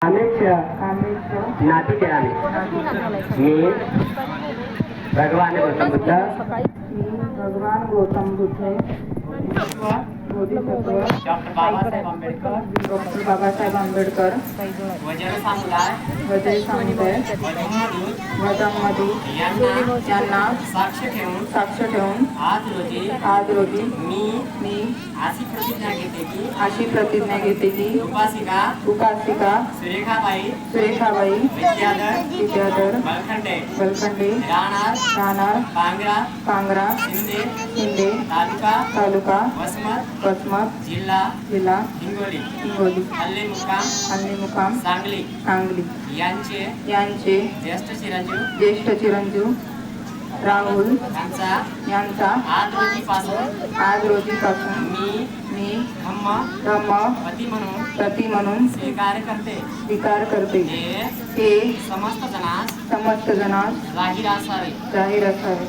नाती केराने मी भगवान गौतम बुद्ध डॉक्टर बाबासाहेब आंबेडकर वजन समुदाय वजामध्ये यांना साक्ष ठेवून आज रोजी मी अशी प्रतिज्ञा घेते की उपासिका सुरेखाबाई विद्याधर बलखंडे राहणार पांगरा शिंदे तालुका वसमत जिल्हा हिंगोली हल्ली मुक्काम सांगली यांचे ज्येष्ठ ज्येष्ठ चिरंजीव राहुल यांचा आज रोजीपासून मी धम्म पती म्हणून स्वीकार करते हे समस्त जनास जाहीर जाहीर असावे.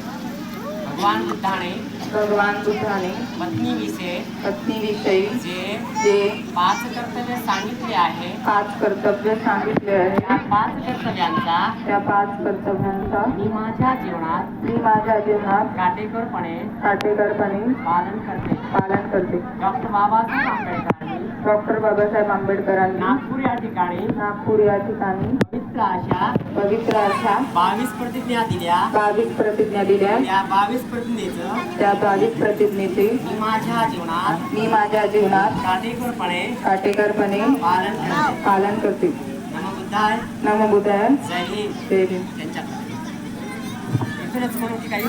भगवान बुद्धाने पत्नीविषयी जे 5 कर्तव्य सांगितले आहे 5 कर्तव्य सांगितले आहे त्या 5 कर्तव्यांचा त्या 5 कर्तव्यांचा मी माझ्या जीवनात काटेकोरपणे पालन करते. डॉक्टर बाबासाहेब आंबेडकरांनी नागपूर या ठिकाणी पवित्र अशा 22 प्रतिज्ञा दिल्या 22 प्रतिज्ञा दिल्या. त्या 22 प्रतिज्ञेचे मी माझ्या जीवनात काटेकोरपणे पालन करते. नमो बुद्धाय. जय हिंद. जय हिंद. त्यांच्याकडे इथूनच म्हणून की काही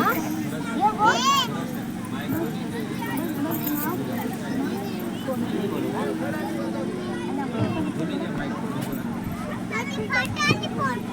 Thank you.